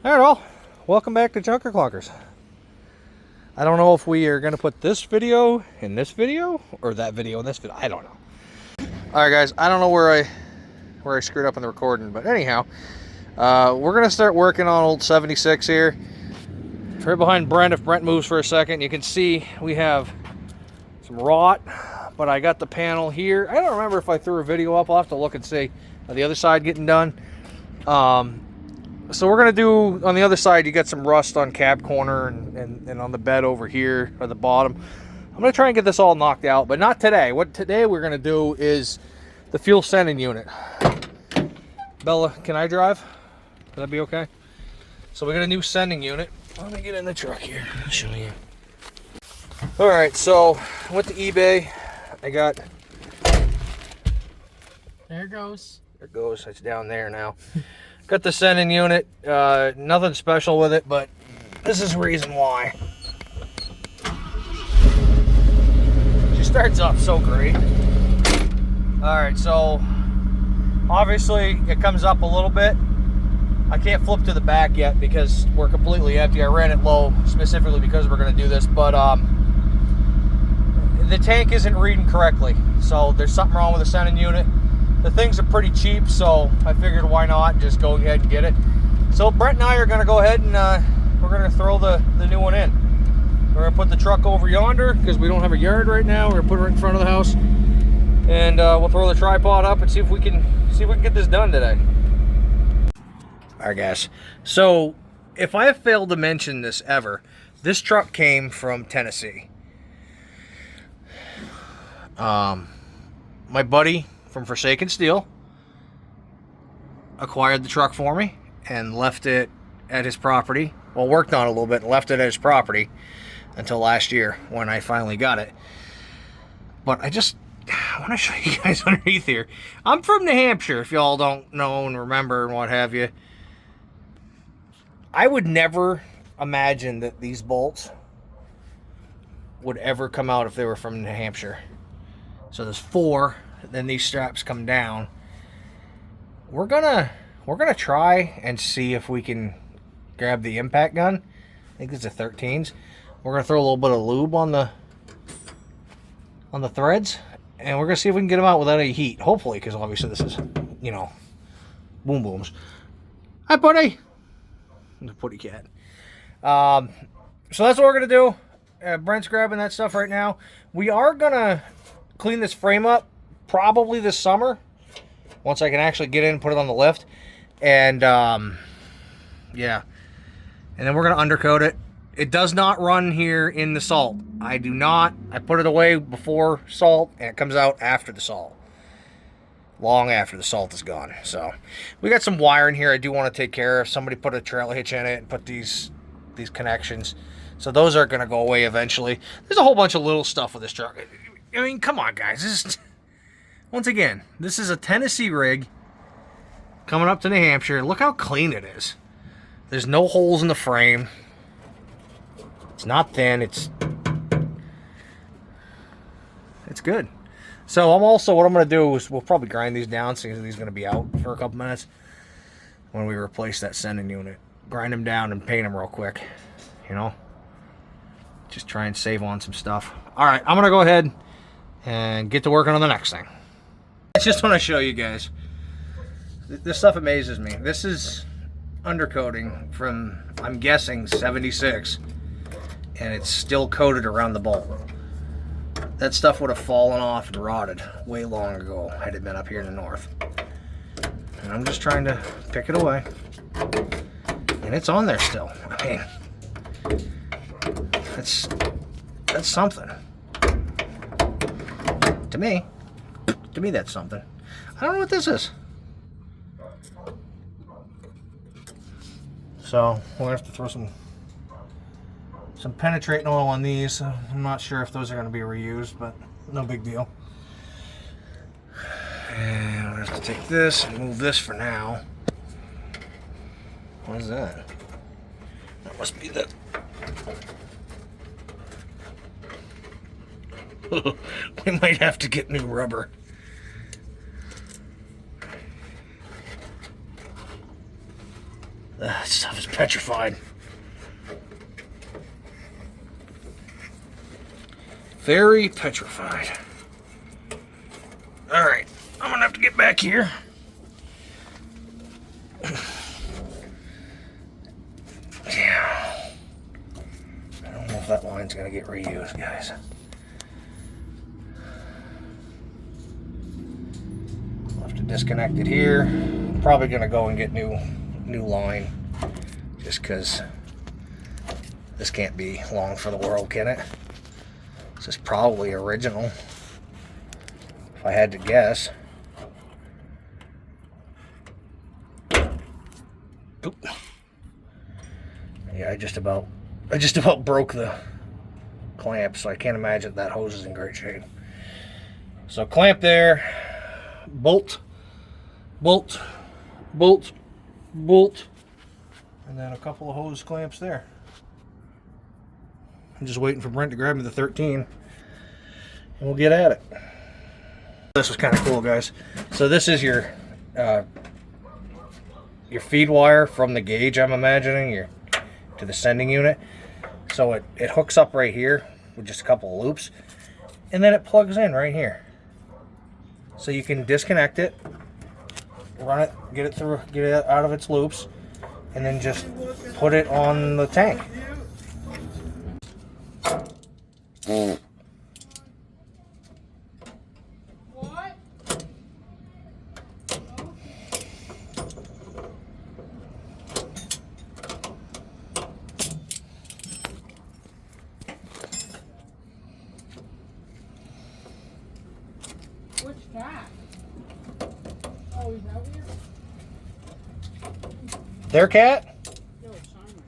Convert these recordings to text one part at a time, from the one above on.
Alright, all. Welcome back to clunkerz. I don't know if we are going to put this video in this video or that video in this video. I don't know. Alright guys, I don't know where I screwed up in the recording, but anyhow, we're going to start working on old 76 here. Right behind Brent. If Brent moves for a second, you can see we have some rot, but I got the panel here. I don't remember if I threw a video up. I'll have to look and see. The other side getting done. So we're going to do, on the other side, you got some rust on cab corner and on the bed over here at the bottom. I'm going to try and get this all knocked out, but not today. What today we're going to do is the fuel sending unit. Bella, can I drive? Would that be okay? So we got a new sending unit. Let me get in the truck here. I'll show you. Alright, so I went to eBay. I got... There it goes. There it goes. It's down there now. Got the sending unit. Nothing special with it, but this is the reason why. She starts up so great. Alright, so obviously it comes up a little bit. I can't flip to the back yet because we're completely empty. I ran it low specifically because we're going to do this, but the tank isn't reading correctly. So there's something wrong with the sending unit. The things are pretty cheap, so I figured why not just go ahead and get it. So Brent and I are going to go ahead and we're going to throw the new one in. We're going to put the truck over yonder because we don't have a yard right now. We're going to put it right in front of the house, and we'll throw the tripod up and see if we can get this done today. Alright guys, so if I have failed to mention this ever, this truck came from Tennessee. My buddy from Forsaken Steel acquired the truck for me and left it at his property. Well, worked on it a little bit and left it at his property until last year when I finally got it. But I want to show you guys underneath here. I'm from New Hampshire, if y'all don't know and remember and what have you. I would never imagine that these bolts would ever come out if they were from New Hampshire. So there's 4, then these straps come down. We're gonna try and see if we can grab the impact gun. I think it's a 13s. We're gonna throw a little bit of lube on the threads, and we're gonna see if we can get them out without any heat. Hopefully, because obviously this is, you know, boom booms. Hi, buddy. The putty cat. So that's what we're gonna do. Brent's grabbing that stuff right now. We are gonna clean this frame up probably this summer once I can actually get in and put it on the lift, and yeah, and then we're gonna undercoat it. It does not run here in the salt. I put it away before salt, and it comes out after the salt, long after the salt is gone. So we got some wire in here I do want to take care of. Somebody put a trailer hitch in it and put these connections, so those are going to go away eventually. There's a whole bunch of little stuff with this truck. I mean, come on guys, once again, this is a Tennessee rig coming up to New Hampshire. Look how clean it is. There's no holes in the frame. It's not thin. It's good. So what I'm going to do is we'll probably grind these down, since these are going to be out for a couple minutes when we replace that sending unit. Grind them down and paint them real quick, you know. Just try and save on some stuff. All right, I'm going to go ahead and get to working on the next thing. I just want to show you guys. This stuff amazes me. This is undercoating from, I'm guessing, 76, and it's still coated around the bolt. That stuff would have fallen off and rotted way long ago had it been up here in the north. And I'm just trying to pick it away. And it's on there still. I mean, that's something. To me that's something. I don't know what this is. So we'll have to throw some penetrating oil on these. I'm not sure if those are going to be reused, but no big deal. And we'll have to take this and move this for now. What is that? That must be the... We might have to get new rubber. That stuff is petrified. Very petrified. Alright, I'm gonna have to get back here. Yeah. I don't know if that line's gonna get reused, guys. I'll have to disconnect it here. I'm probably gonna go and get new line. Just because this can't be long for the world, can it? This is probably original, if I had to guess. Oop. Yeah, I just about broke the clamp, so I can't imagine that hose is in great shape. So clamp there, bolt, bolt, bolt, bolt, and then a couple of hose clamps there. I'm just waiting for Brent to grab me the 13, and we'll get at it. This was kind of cool, guys. So this is your feed wire from the gauge, I'm imagining, to the sending unit. So it hooks up right here with just a couple of loops, and then it plugs in right here. So you can disconnect it, run it, get it out of its loops, and then just put it on the tank. What? Which cat? Oh, he's out here? Their cat? No, Simon.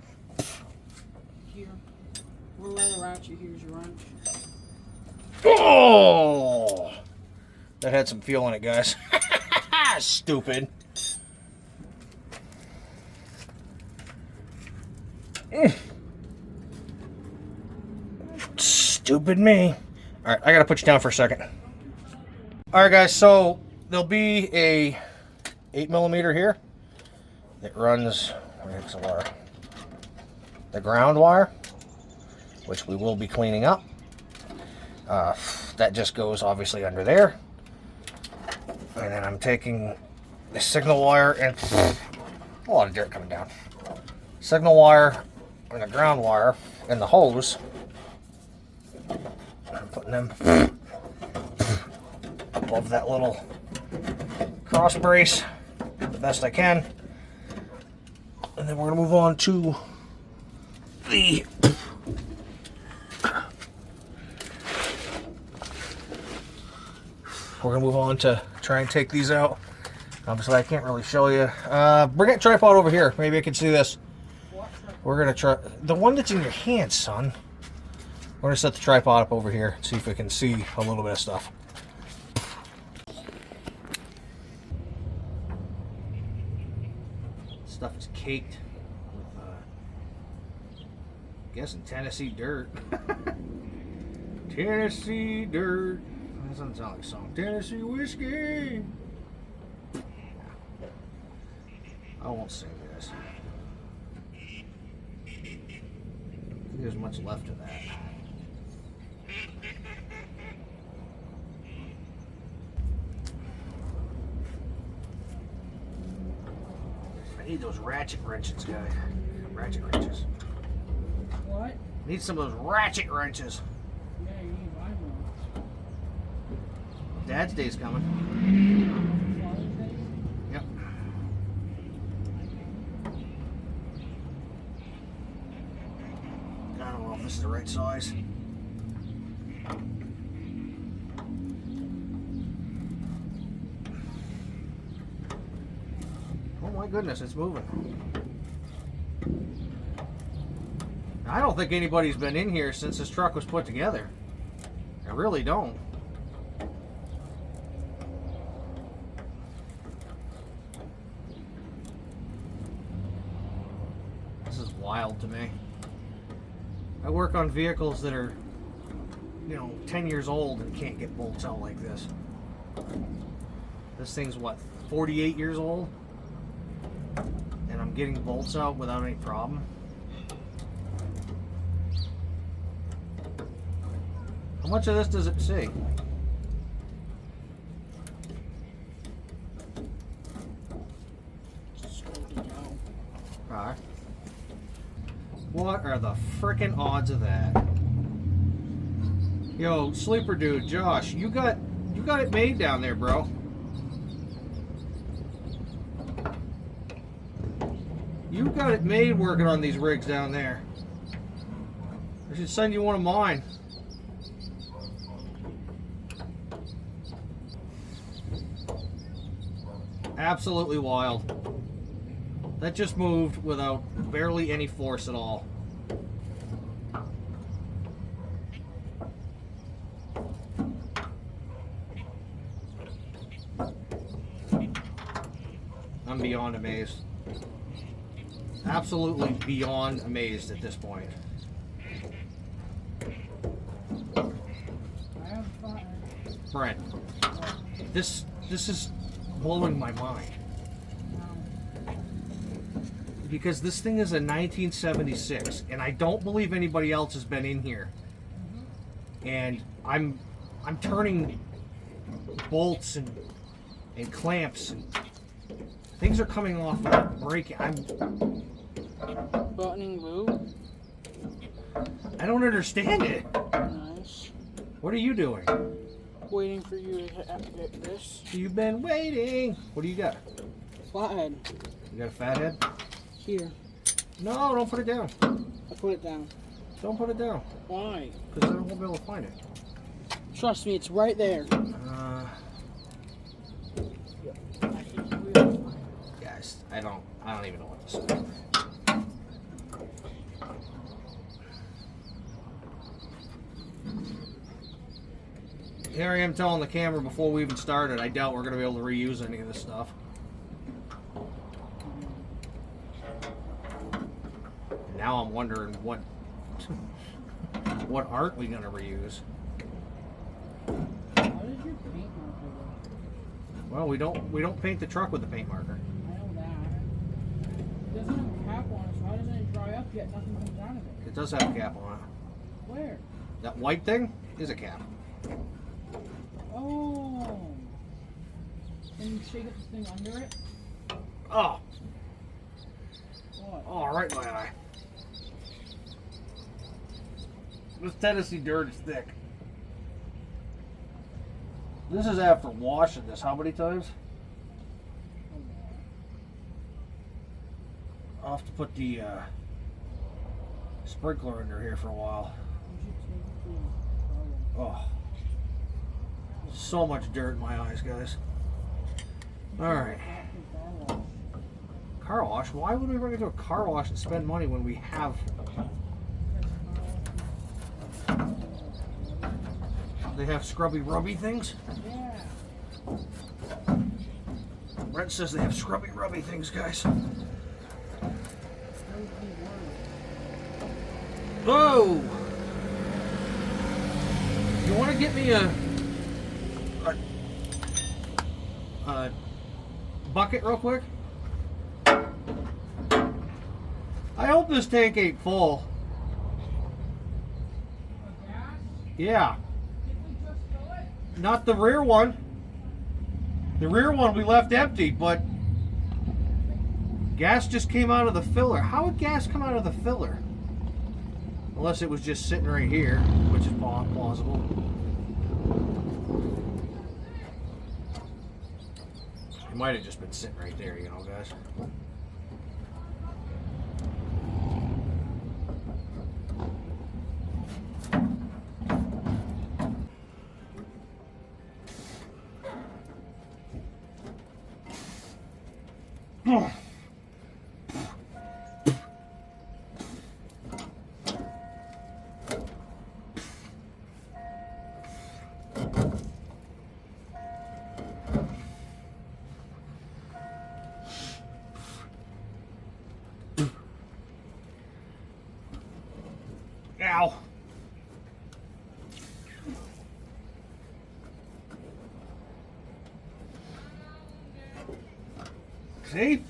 Here. We'll let her out. Here's your wrench. Oh! That had some fuel in it, guys. Stupid. Stupid me. Alright, I gotta put you down for a second. Alright, guys, so there'll be a 8mm here that runs, where's the wire? The ground wire, which we will be cleaning up. That just goes obviously under there. And then I'm taking the signal wire and a lot of dirt coming down. Signal wire and the ground wire and the hose. I'm putting them above that little cross brace the best I can. And then we're gonna move on to the try and take these out. Obviously I can't really show you. Bring that tripod over here. Maybe I can see this. We're gonna try the one that's in your hand, son. We're gonna set the tripod up over here, see if we can see a little bit of stuff. Stuff is caked with I'm guessing Tennessee dirt. Tennessee dirt. That doesn't sound like a song. Tennessee whiskey. I won't sing this. I think there's much left of that. I need those ratchet wrenches, guys. Ratchet wrenches. What? I need some of those ratchet wrenches. Yeah, you need to buy one. Dad's Day's coming. Yep. I don't know if this is the right size. Oh my goodness, it's moving. I don't think anybody's been in here since this truck was put together. I really don't. This is wild to me. I work on vehicles that are, 10 years old and can't get bolts out like this. This thing's what, 48 years old? And I'm getting bolts out without any problem. How much of this does it see? Alright. What are the frickin' odds of that? Yo, sleeper dude, Josh, you got it made down there, bro. You got it made working on these rigs down there. I should send you one of mine. Absolutely wild. That just moved without barely any force at all. I'm beyond amazed. Absolutely beyond amazed at this point. Brent, this is blowing my mind. Because this thing is a 1976, and I don't believe anybody else has been in here. And I'm turning bolts and clamps, and things are coming off and breaking. Buttoning lube. I don't understand it. Nice. What are you doing? Waiting for you to get this. You've been waiting. What do you got? Flathead. You got a fathead? Here. No, don't put it down. I put it down. Don't put it down. Why? Because then I won't be able to find it. Trust me, it's right there. Guys, I don't even know what to say. Here I am telling the camera before we even started, I doubt we're going to be able to reuse any of this stuff. And now I'm wondering what aren't we going to reuse? What is your paint marker though? Well, we don't paint the truck with the paint marker. I know that. It doesn't have a cap on it, so how doesn't it dry up yet? Nothing comes out of it. It does have a cap on it. Where? That white thing is a cap. Oh. Can you shake up this thing under it? Oh, What? oh, right in my eye. This Tennessee dirt is thick. This is after washing this how many times? I'll have to put the sprinkler under here for a while. Oh, so much dirt in my eyes, guys. Alright. Car wash? Why would we bring it to a car wash and spend money when we have... They have scrubby rubby things? Yeah. Brent says they have scrubby rubby things, guys. Whoa! You want to get me a bucket real quick? I hope this tank ain't full. Yeah. Not the rear one. The rear one we left empty, but gas just came out of the filler. How would gas come out of the filler? Unless it was just sitting right here, which is plausible. It might have just been sitting right there, you know, guys. Ow. See?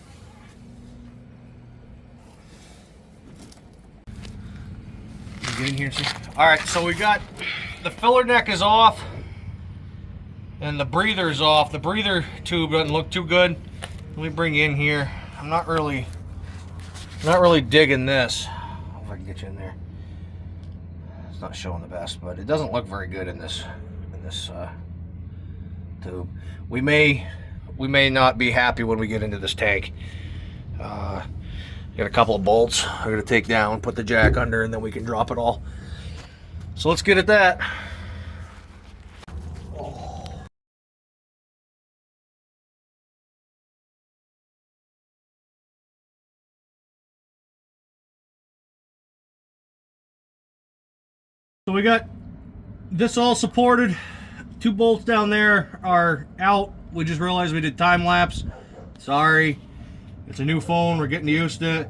Get in here and see. All right, so we got the filler neck is off and the breather is off. The breather tube doesn't look too good. Let me bring you in here. I'm not really digging this. If I can get you in there. It's not showing the best, but it doesn't look very good in this tube. We may not be happy when we get into this tank. Got a couple of bolts I'm going to take down, put the jack under, and then we can drop it all. So let's get at that. So we got this all supported. 2 bolts down there are out. We just realized we did time lapse. Sorry. It's a new phone. We're getting used to it.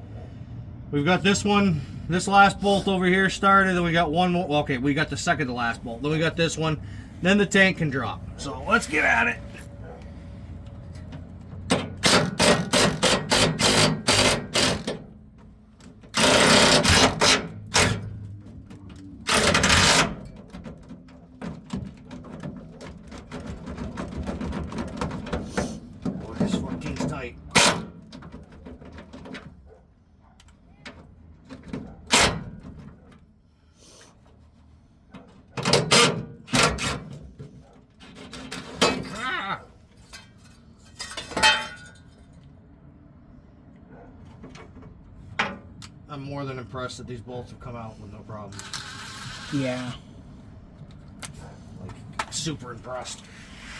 We've got this one, this last bolt over here started. Then we got one more. Well, okay, we got the second to last bolt. Then we got this one. Then the tank can drop. So let's get at it. I'm more than impressed that these bolts have come out with no problems. Yeah. Like, super impressed.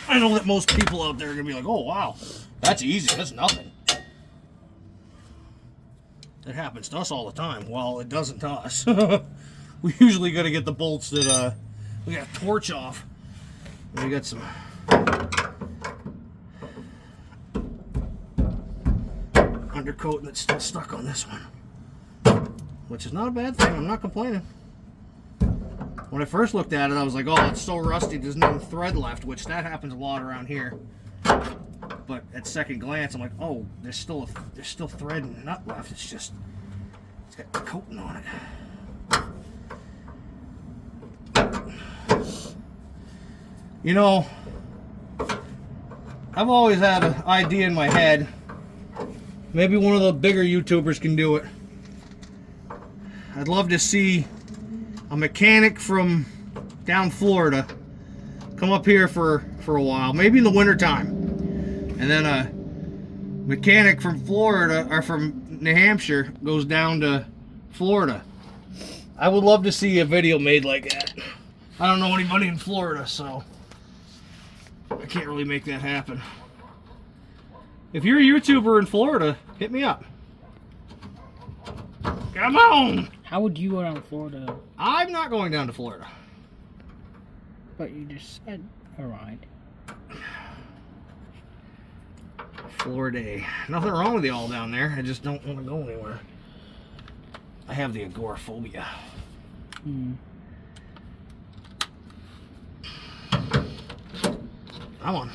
I know that most people out there are going to be like, oh, wow, that's easy. That's nothing. It happens to us all the time. Well, it doesn't to us. We usually got to get the bolts that we got to torch off. And we got some undercoating that's still stuck on this one. Which is not a bad thing. I'm not complaining. When I first looked at it, I was like, oh, it's so rusty, there's no thread left, which that happens a lot around here. But at second glance, I'm like, oh, there's still thread and nut left. It's just, it's got coating on it. You know, I've always had an idea in my head. Maybe one of the bigger YouTubers can do it. I'd love to see a mechanic from down Florida come up here for a while, maybe in the wintertime, and then a mechanic from Florida or from New Hampshire goes down to Florida. I would love to see a video made like that. I don't know anybody in Florida, so I can't really make that happen. If you're a YouTuber in Florida, hit me up. Come on! How would you go down to Florida, though? I'm not going down to Florida. But you just said a ride. Florida. Nothing wrong with y'all down there. I just don't want to go anywhere. I have the agoraphobia. Come on.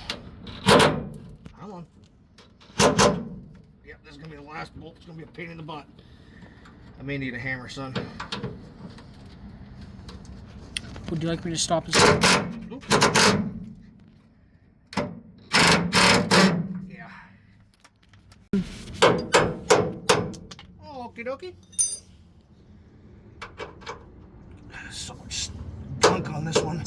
Come on. Yep, this is going to be the last bolt. It's going to be a pain in the butt. I may need a hammer, son. Would you like me to stop this? Yeah. Okie dokie. So much gunk on this one.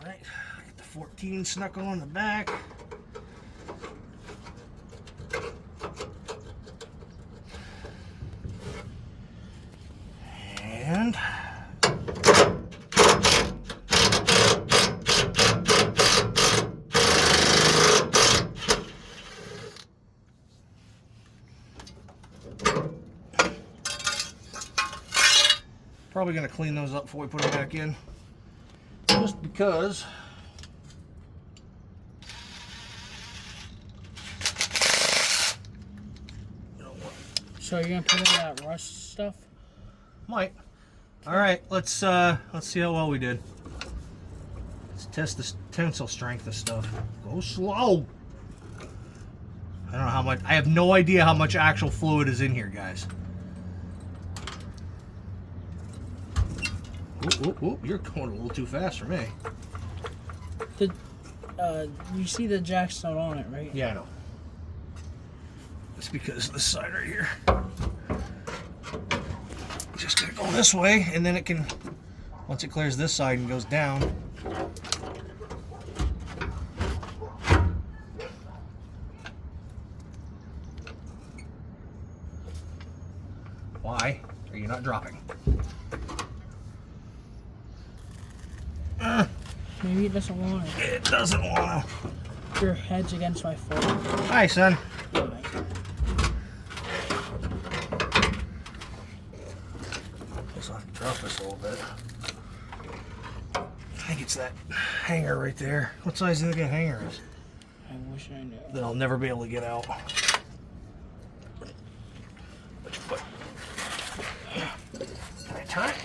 Alright, get the 14 snuck on the back. And probably going to clean those up before we put them back in. Just because So you're gonna put in that rust stuff? might. All right, let's see how well we did. Let's test the tensile strength of stuff. Go slow. I don't know how much. I have no idea how much actual fluid is in here, guys. Oop, you're going a little too fast for me. You see the jack's not on it, right? Yeah, I know. It's because of this side right here. Just gonna go this way, and then it can, once it clears this side and goes down. Why are you not dropping? Maybe it doesn't want it. It doesn't want to. Your head's against my foot. Hi, son. Just have to drop this a little bit. I think it's that hanger right there. What size do you think that hanger is? I wish I knew. That I'll never be able to get out. Put your foot. Can I turn it?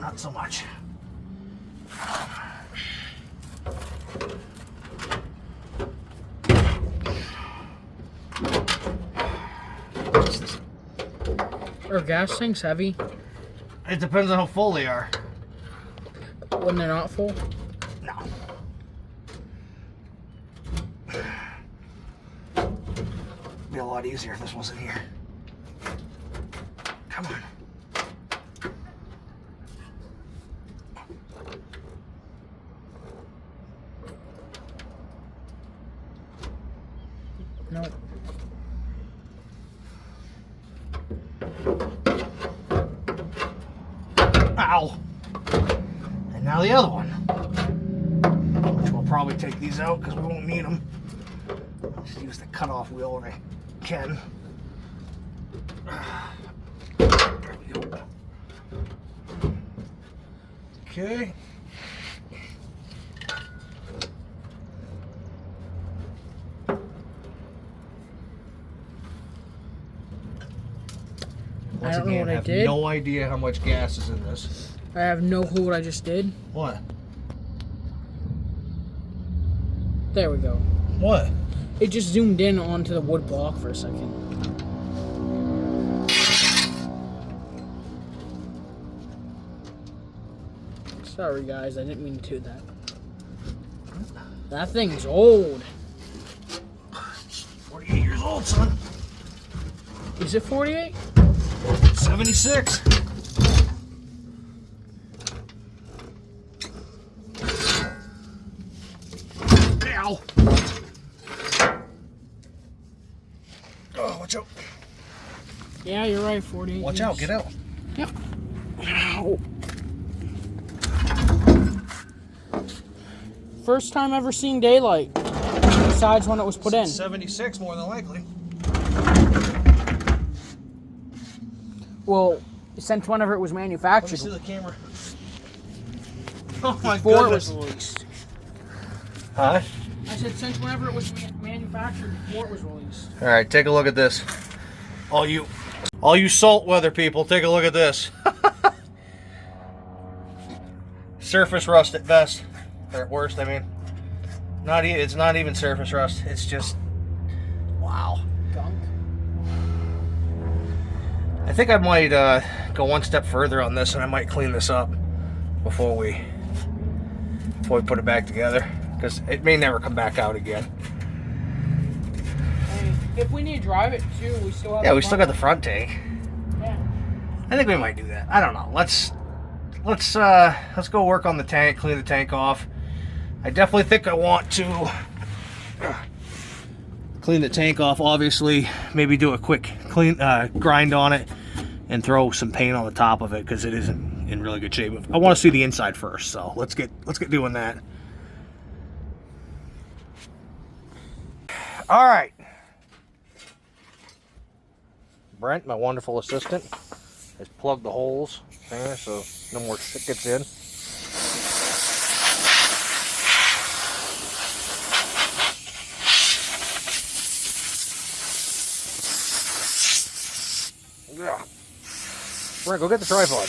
Not so much. Are gas tanks heavy? It depends on how full they are. When they're not full? No. Be a lot easier if this wasn't here. Come on. No. Ow. And now the other one. Which we'll probably take these out because we won't need them. Just use the cutoff wheel when I can. There we go. Okay. Once I don't know again, what I have did. no idea how much gas is in this. I have no clue what I just did. What? There we go. What? It just zoomed in onto the wood block for a second. Sorry guys, I didn't mean to do that. That thing's old. 48 years old, son. Is it 48? 76. Ow. Oh, watch out. Yeah, you're right, 48 Watch years. out, get out. Yep. Ow. First time ever seeing daylight. Besides when it was put in. 76 more than likely. Well, since whenever it was Let me manufactured. see the camera. Oh my Before goodness. it was released. Huh? I said since whenever it was manufactured before it was released. All right, take a look at this. All you salt weather people, take a look at this. Surface rust at best, or at worst. I mean, it's not even surface rust. It's just wow. Gunk. I think I might go one step further on this, and I might clean this up before we put it back together, because it may never come back out again. Hey, if we need to drive it too, we still have. Yeah, we still got the front tank. Yeah. I think we might do that. I don't know. Let's go work on the tank, clean the tank off. I definitely think I want to clean the tank off. Obviously, maybe do a quick clean grind on it and throw some paint on the top of it because it isn't in really good shape. I want to see the inside first, so let's get doing that. All right, Brent, my wonderful assistant, has plugged the holes there so no more shit gets in. Yeah. Brent, go get the tripod.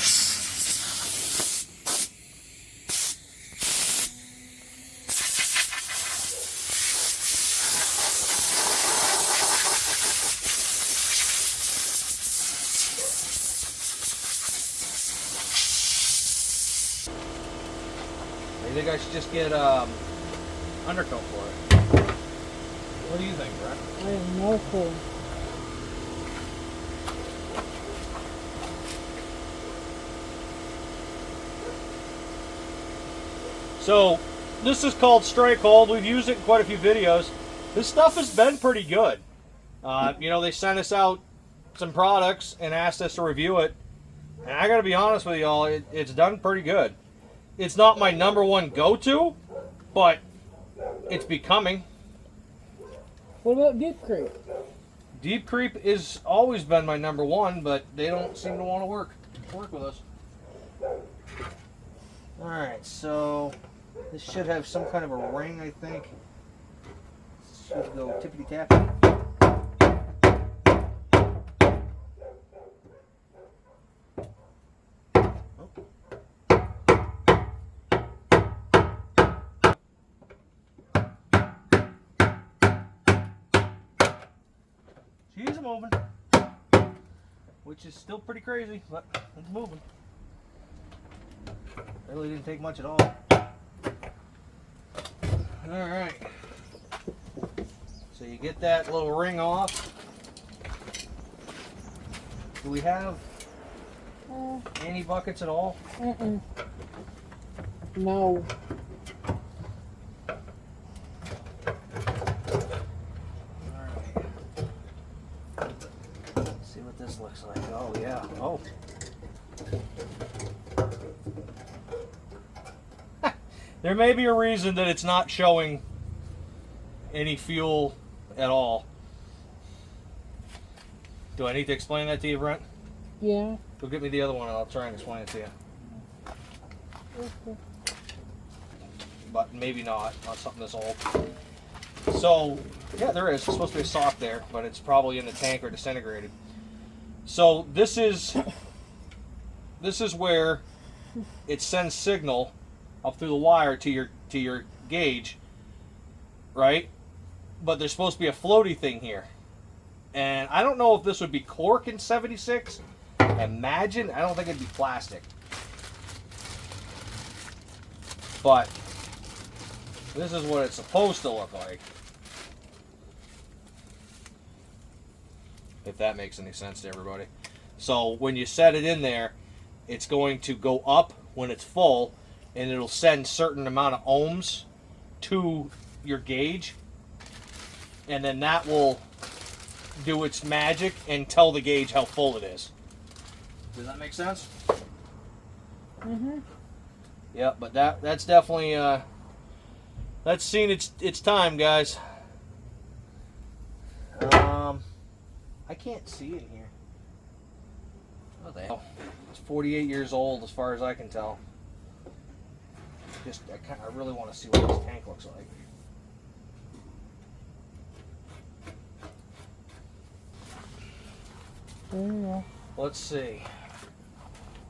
You think I should just get undercoat for it? What do you think, Brett? I have no clue. So, this is called Strike Hold. We've used it in quite a few videos. This stuff has been pretty good. You know, they sent us out some products and asked us to review it. And I gotta be honest with y'all, it's done pretty good. It's not my #1 go-to, but it's becoming. What about Deep Creep? Deep Creep has always been my #1, but they don't seem to want to work with us. Alright, so this should have some kind of a ring, I think. Should go tippity-tappy. She's moving, which is still pretty crazy, but it's moving. Really didn't take much at all. Alright. So you get that little ring off. Do we have any buckets at all? No. See what this looks like. Oh, yeah. Oh. There may be a reason that it's not showing any fuel at all. Do I need to explain that to you, Brent? Yeah. Go get me the other one and I'll try and explain it to you. Okay. But maybe not something this old. So, yeah, there is. It's supposed to be a sock there, but it's probably in the tank or disintegrated. So this is where it sends signal up through the wire to your gauge, right? But there's supposed to be a floaty thing here. And I don't know if this would be cork in 76. Imagine, I don't think it'd be plastic. But this is what it's supposed to look like. If that makes any sense to everybody. So when you set it in there, it's going to go up when it's full, and it'll send certain amount of ohms to your gauge, and then that will do its magic and tell the gauge how full it is. Does that make sense? Mm-hmm. Yeah, but that's definitely that's seen its time, guys. I can't see in here. What the hell? It's 48 years old as far as I can tell. I really want to see what this tank looks like. Yeah. Let's see.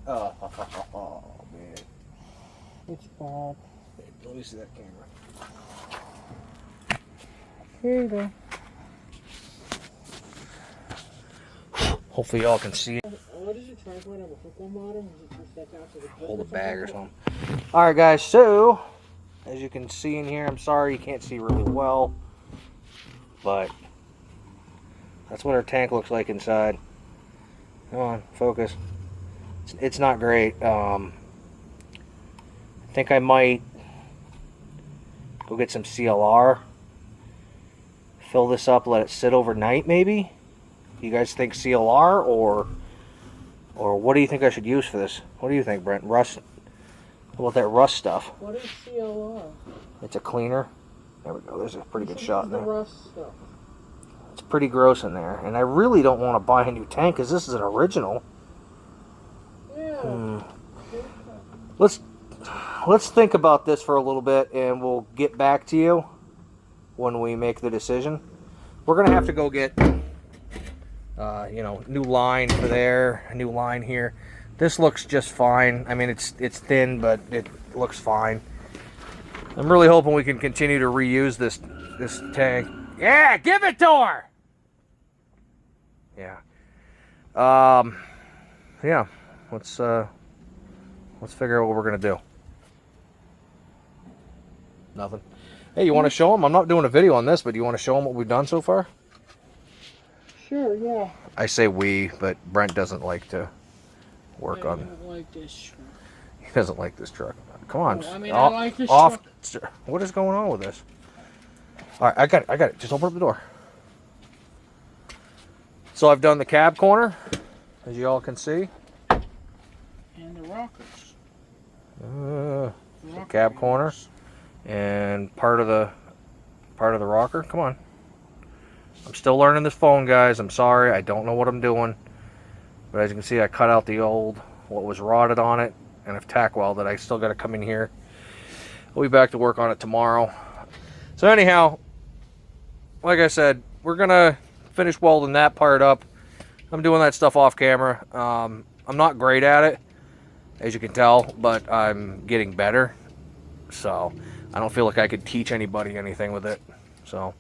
Oh man. It's bad. Let me see that camera. Here you go. Hopefully y'all can see it. What does your tripod have a hook on bottom? Is it just stuck out to the Hold a bag or something. Alright guys, so as you can see in here, I'm sorry you can't see really well, but that's what our tank looks like inside. Come on, focus. It's not great. I think I might go get some CLR, fill this up, let it sit overnight maybe. You guys think CLR or what do you think I should use for this? What do you think, Brent? Rust? What about that rust stuff? What is CLR? It's a cleaner. There we go. There's a pretty good shot in The there. rust stuff. It's pretty gross in there, and I really don't want to buy a new tank because this is an original. Yeah. Let's think about this for a little bit, and we'll get back to you when we make the decision. We're gonna have to go get new line for there, a new line here. This looks just fine. I mean, it's thin, but it looks fine. I'm really hoping we can continue to reuse this tank. Yeah, give it to her. Yeah. Yeah. Let's figure out what we're gonna do. Nothing. Hey, you want to show them? I'm not doing a video on this, but do you want to show them what we've done so far? Sure, yeah. I say we, but Brent doesn't like to work on. I don't like this truck. He doesn't like this truck. Come on. Oh, I mean, I like this truck. What is going on with this? All right, I got it. I got it. Just open up the door. So I've done the cab corner, as you all can see. And the rockers. The cab corner and part of the rocker. Come on. I'm still learning this phone, guys. I'm sorry. I don't know what I'm doing. But as you can see, I cut out the old, what was rotted on it, and I've tack welded. I still got to come in here. I'll be back to work on it tomorrow. So anyhow, like I said, we're going to finish welding that part up. I'm doing that stuff off camera. I'm not great at it, as you can tell, but I'm getting better. So I don't feel like I could teach anybody anything with it. So,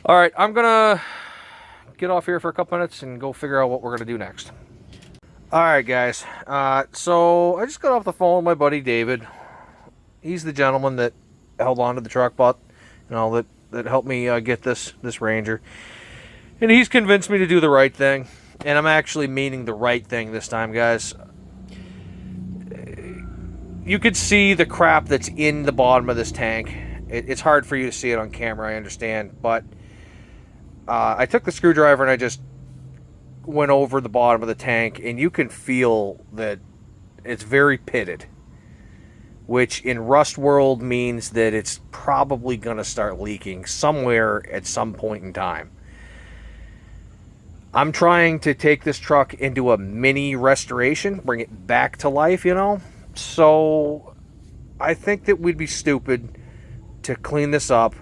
all right, I'm going to get off here for a couple minutes and go figure out what we're going to do next. All right, guys. So I just got off the phone with my buddy David. He's the gentleman that held on to the truck, but that helped me get this Ranger. And he's convinced me to do the right thing. And I'm actually meaning the right thing this time, guys. You could see the crap that's in the bottom of this tank. It's hard for you to see it on camera, I understand. But I took the screwdriver and I just went over the bottom of the tank. And you can feel that it's very pitted. Which in Rust World means that it's probably going to start leaking somewhere at some point in time. I'm trying to take this truck into a mini restoration, bring it back to life, you know. So I think that we'd be stupid to clean this up,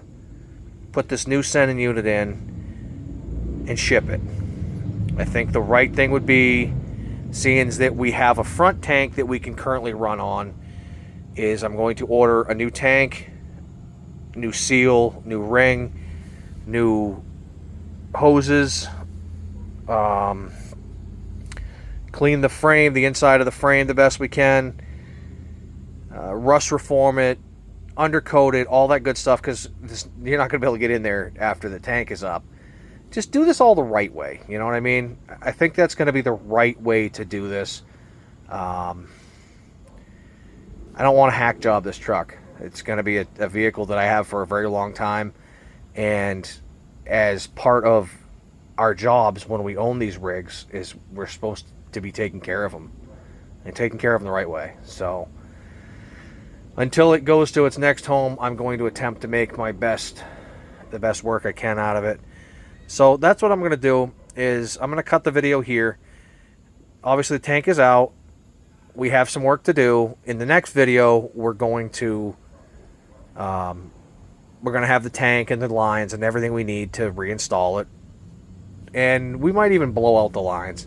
put this new sending unit in, and ship it. I think the right thing would be, seeing that we have a front tank that we can currently run on, is I'm going to order a new tank, new seal, new ring, new hoses, clean the frame, the inside of the frame the best we can, rust reform it, undercoat it, all that good stuff, because you're not going to be able to get in there after the tank is up. Just do this all the right way, you know what I mean? I think that's going to be the right way to do this. I don't want to hack job this truck. It's going to be a vehicle that I have for a very long time. And as part of our jobs when we own these rigs is we're supposed to be taking care of them. And taking care of them the right way. So until it goes to its next home, I'm going to attempt to make the best work I can out of it. So that's what I'm going to do, is I'm going to cut the video here. Obviously the tank is out. We have some work to do. In the next video, we're going to have the tank and the lines and everything we need to reinstall it. And we might even blow out the lines.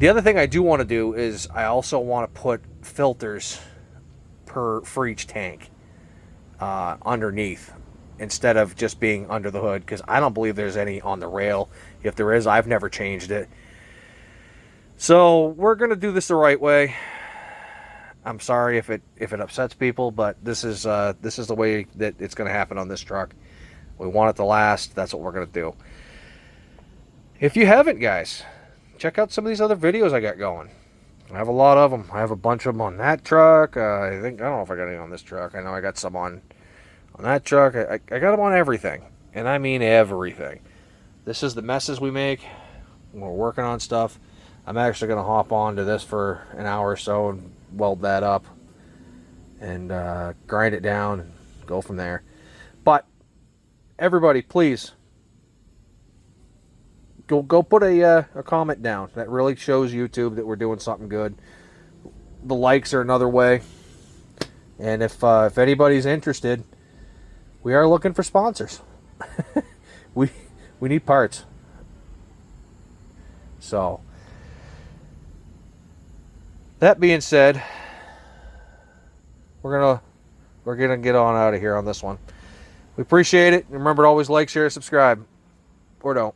The other thing I do want to do is I also want to put filters for each tank underneath, instead of just being under the hood, because I don't believe there's any on the rail. If there is, I've never changed it. So we're going to do this the right way. I'm sorry if it upsets people, but this is the way that it's going to happen on this truck. We want it to last. That's what we're going to do. If you haven't, guys, check out some of these other videos I got going. I have a lot of them. I have a bunch of them on that truck. I don't know if I got any on this truck. I know I got some on that truck. I got them on everything, and I mean everything. This is the messes we make when we're working on stuff. I'm actually going to hop onto this for an hour or so and weld that up and grind it down and go from there. But everybody, please go put a comment down. That really shows YouTube that we're doing something good. The likes are another way. And if anybody's interested, we are looking for sponsors. we need parts. So that being said, we're gonna get on out of here on this one. We appreciate it. Remember to always like, share, subscribe, or don't.